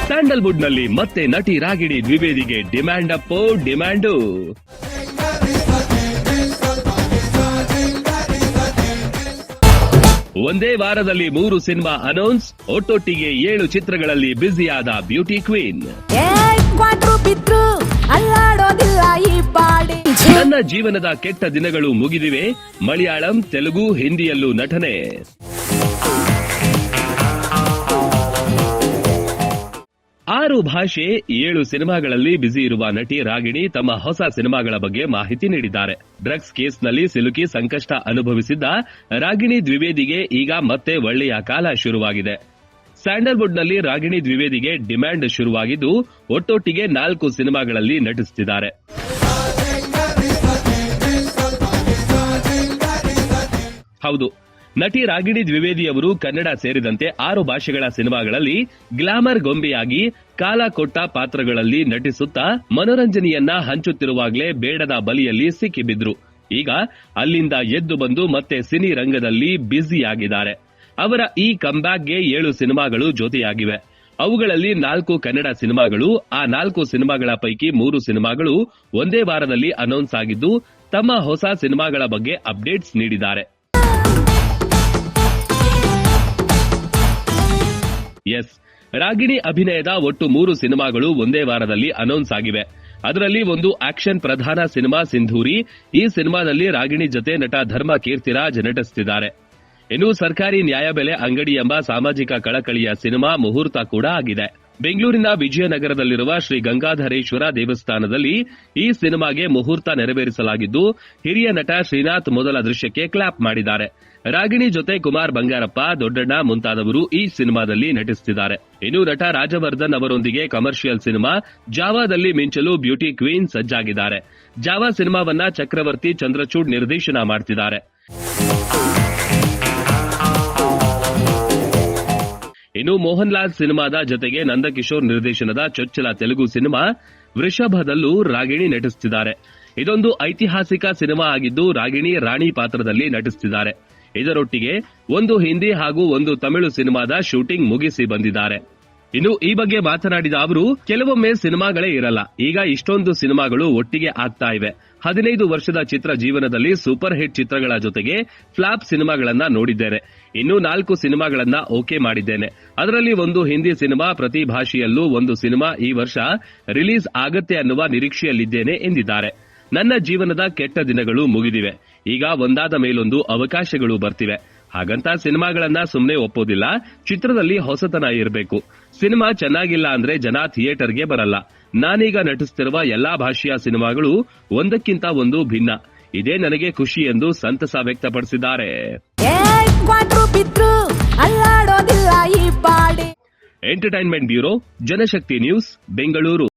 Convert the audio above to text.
Sandalwood ನಲ್ಲಿ ಮತ್ತೆ ನಟಿ ರಾಗಿಣಿ ದ್ವಿವೇದಿಗೆ ಡಿಮ್ಯಾಂಡ್ ಅಪ್ಪೋ ಡಿಮ್ಯಾಂಡು. ಒಂದೇ ವಾರದಲ್ಲಿ 3 ಸಿನಿಮಾ ಅನೌನ್ಸ್, ಒಟ್ಟೊಟ್ಟಿಗೆ 7 ಚಿತ್ರಗಳಲ್ಲಿ ಬ್ಯುಸಿಯಾದ ಬ್ಯೂಟಿ ಕ್ವೀನ್. ನನ್ನ ಜೀವನದ ಕೆಟ್ಟ ದಿನಗಳು ಮುಗಿದಿವೆ, ಮಲಯಾಳಂ, ತೆಲುಗು, ಹಿಂದಿಯಲ್ಲೂ ನಟನೆ. 6 ಭಾಷೆ 7 ಸಿನಿಮಾಗಳಲ್ಲಿ ಬ್ಯುಸಿ ಇರುವ ನಟಿ ರಾಗಿಣಿ ತಮ್ಮ ಹೊಸ ಸಿನಿಮಾಗಳ ಬಗ್ಗೆ ಮಾಹಿತಿ ನೀಡಿದ್ದಾರೆ. ಡ್ರಗ್ಸ್ ಕೇಸ್ನಲ್ಲಿ ಸಿಲುಕಿ ಸಂಕಷ್ಟ ಅನುಭವಿಸಿದ್ದ ರಾಗಿಣಿ ದ್ವಿವೇದಿಗೆ ಈಗ ಮತ್ತೆ ಒಳ್ಳೆಯ ಕಾಲ ಶುರುವಾಗಿದೆ. ಸ್ಯಾಂಡಲ್ವುಡ್ನಲ್ಲಿ ರಾಗಿಣಿ ದ್ವಿವೇದಿಗೆ ಡಿಮ್ಯಾಂಡ್ ಶುರುವಾಗಿದ್ದು, ಒಟ್ಟೊಟ್ಟಿಗೆ 4 ಸಿನಿಮಾಗಳಲ್ಲಿ ನಟಿಸುತ್ತಿದ್ದಾರೆ. ಹೌದು, ನಟಿ ರಾಗಿಣಿ ದ್ವಿವೇದಿಯವರು ಕನ್ನಡ ಸೇರಿದಂತೆ 6 ಭಾಷೆಗಳ ಸಿನಿಮಾಗಳಲ್ಲಿ ಗ್ಲಾಮರ್ ಗೊಂಬೆಯಾಗಿ ಕಾಲ ಕೊಟ್ಟ ಪಾತ್ರಗಳಲ್ಲಿ ನಟಿಸುತ್ತಾ ಮನೋರಂಜನೆಯನ್ನ ಹಂಚುತ್ತಿರುವಾಗಲೇ ಬೇಡದ ಬಲಿಯಲ್ಲಿ ಸಿಕ್ಕಿಬಿದ್ರು. ಈಗ ಅಲ್ಲಿಂದ ಎದ್ದು ಬಂದು ಮತ್ತೆ ಸಿನಿ ರಂಗದಲ್ಲಿ ಬ್ಯುಸಿಯಾಗಿದ್ದಾರೆ. ಅವರ ಈ ಕಂಬ್ಯಾಕ್ಗೆ 7 ಸಿನಿಮಾಗಳು ಜೊತೆಯಾಗಿವೆ. ಅವುಗಳಲ್ಲಿ 4 ಕನ್ನಡ ಸಿನಿಮಾಗಳು. ಆ 4 ಸಿನಿಮಾಗಳ ಪೈಕಿ 3 ಸಿನಿಮಾಗಳು ಒಂದೇ ವಾರದಲ್ಲಿ ಅನೌನ್ಸ್ ಆಗಿದ್ದು, ತಮ್ಮ ಹೊಸ ಸಿನಿಮಾಗಳ ಬಗ್ಗೆ ಅಪ್ಡೇಟ್ಸ್ ನೀಡಿದ್ದಾರೆ. ಎಸ್, ರಾಗಿಣಿ ಅಭಿನಯದ ಒಟ್ಟು 3 ಸಿನಿಮಾಗಳು ಒಂದೇ ವಾರದಲ್ಲಿ ಅನೌನ್ಸ್ ಆಗಿವೆ. ಅದರಲ್ಲಿ ಒಂದು ಆಕ್ಷನ್ ಪ್ರಧಾನ ಸಿನಿಮಾ ಸಿಂಧೂರಿ. ಈ ಸಿನಿಮಾದಲ್ಲಿ ರಾಗಿಣಿ ಜೊತೆ ನಟ ಧರ್ಮ ಕೀರ್ತಿರಾಜ್ ನಟಿಸುತ್ತಿದ್ದಾರೆ. ಇನ್ನು ಸರ್ಕಾರಿ ನ್ಯಾಯಬೆಲೆ ಅಂಗಡಿ ಎಂಬ ಸಾಮಾಜಿಕ ಕಳಕಳಿಯ ಸಿನಿಮಾ ಮುಹೂರ್ತ ಕೂಡ ಆಗಿದೆ. ಬೆಂಗಳೂರಿನ ವಿಜಯನಗರದಲ್ಲಿರುವ ಶ್ರೀ ಗಂಗಾಧರೇಶ್ವರ ದೇವಸ್ಥಾನದಲ್ಲಿ ಈ ಸಿನಿಮಾಗೆ ಮುಹೂರ್ತ ನೆರವೇರಿಸಲಾಗಿದ್ದು, ಹಿರಿಯ ನಟ ಶ್ರೀನಾಥ್ ಮೊದಲ ದೃಶ್ಯಕ್ಕೆ ಕ್ಲಾಪ್ ಮಾಡಿದ್ದಾರೆ. ರಾಗಿಣಿ ಜೊತೆ ಕುಮಾರ್ ಬಂಗಾರಪ್ಪ, ದೊಡ್ಡಣ್ಣ ಮುಂತಾದವರು ಈ ಸಿನಿಮಾದಲ್ಲಿ ನಟಿಸುತ್ತಿದ್ದಾರೆ. ಇನ್ನು ನಟ ರಾಜವರ್ಧನ್ ಅವರೊಂದಿಗೆ ಕಮರ್ಷಿಯಲ್ ಸಿನಿಮಾ ಜಾವಾದಲ್ಲಿ ಮಿಂಚಲು ಬ್ಯೂಟಿ ಕ್ವೀನ್ ಸಜ್ಜಾಗಿದ್ದಾರೆ. ಜಾವಾ ಸಿನಿಮಾವನ್ನ ಚಕ್ರವರ್ತಿ ಚಂದ್ರಚೂಡ್ ನಿರ್ದೇಶನ ಮಾಡ್ತಿದ್ದಾರೆ. ಇನ್ನು ಮೋಹನ್ ಲಾಲ್ ಸಿನಿಮಾದ ಜೊತೆಗೆ ನಂದಕಿಶೋರ್ ನಿರ್ದೇಶನದ ಚೊಚ್ಚಲ ತೆಲುಗು ಸಿನಿಮಾ ವೃಷಭದಲ್ಲೂ ರಾಗಿಣಿ ನಟಿಸುತ್ತಿದ್ದಾರೆ. ಇದೊಂದು ಐತಿಹಾಸಿಕ ಸಿನಿಮಾ ಆಗಿದ್ದು, ರಾಗಿಣಿ ರಾಣಿ ಪಾತ್ರದಲ್ಲಿ ನಟಿಸುತ್ತಿದ್ದಾರೆ. ಇದರೊಟ್ಟಿಗೆ ಒಂದು ಹಿಂದಿ ಹಾಗೂ ಒಂದು ತಮಿಳು ಸಿನಿಮಾದ ಶೂಟಿಂಗ್ ಮುಗಿಸಿ ಬಂದಿದ್ದಾರೆ. ಇನ್ನು ಈ ಬಗ್ಗೆ ಮಾತನಾಡಿದ ಅವರು, ಕೆಲವೊಮ್ಮೆ ಸಿನಿಮಾಗಳೇ ಇರಲ್ಲ, ಈಗ ಇಷ್ಟೊಂದು ಸಿನಿಮಾಗಳು ಒಟ್ಟಿಗೆ ಆಗ್ತಾ ಇವೆ. 15 ವರ್ಷದ ಚಿತ್ರ ಜೀವನದಲ್ಲಿ ಸೂಪರ್ ಹಿಟ್ ಚಿತ್ರಗಳ ಜೊತೆಗೆ ಫ್ಲಾಪ್ ಸಿನಿಮಾಗಳನ್ನ ನೋಡಿದ್ದೇನೆ. ಇನ್ನು 4 ಸಿನಿಮಾಗಳನ್ನ ಓಕೆ ಮಾಡಿದ್ದೇನೆ. ಅದರಲ್ಲಿ ಒಂದು ಹಿಂದಿ ಸಿನಿಮಾ, ಪ್ರತಿ ಭಾಷೆಯಲ್ಲೂ ಒಂದು ಸಿನಿಮಾ ಈ ವರ್ಷ ರಿಲೀಸ್ ಆಗತ್ತೆ ಅನ್ನುವ ನಿರೀಕ್ಷೆಯಲ್ಲಿದ್ದೇನೆ ಎಂದಿದ್ದಾರೆ. ನನ್ನ ಜೀವನದ ಕೆಟ್ಟ ದಿನಗಳು ಮುಗಿದಿವೆ, ಈಗ ಒಂದಾದ ಮೇಲೊಂದು ಅವಕಾಶಗಳು ಬರ್ತಿವೆ. ಹಾಗಂತ ಸಿನಿಮಾಗಳನ್ನ ಸುಮ್ಮನೆ ಒಪ್ಪೋದಿಲ್ಲ. ಚಿತ್ರದಲ್ಲಿ ಹೊಸತನ ಇರಬೇಕು. ಸಿನಿಮಾ ಚೆನ್ನಾಗಿಲ್ಲ ಅಂದ್ರೆ ಜನ ಥಿಯೇಟರ್ಗೆ ಬರಲ್ಲ. ನಾನೀಗ ನಟಿಸುತ್ತಿರುವ ಎಲ್ಲಾ ಭಾಷೆಯ ಸಿನಿಮಾಗಳು ಒಂದಕ್ಕಿಂತ ಒಂದು ಭಿನ್ನ. ಇದೇ ನನಗೆ ಖುಷಿ ಎಂದು ಸಂತಸ ವ್ಯಕ್ತಪಡಿಸಿದ್ದಾರೆ. ಎಂಟರ್ಟೈನ್ಮೆಂಟ್ ಬ್ಯೂರೋ, ಜನಶಕ್ತಿ ನ್ಯೂಸ್, ಬೆಂಗಳೂರು.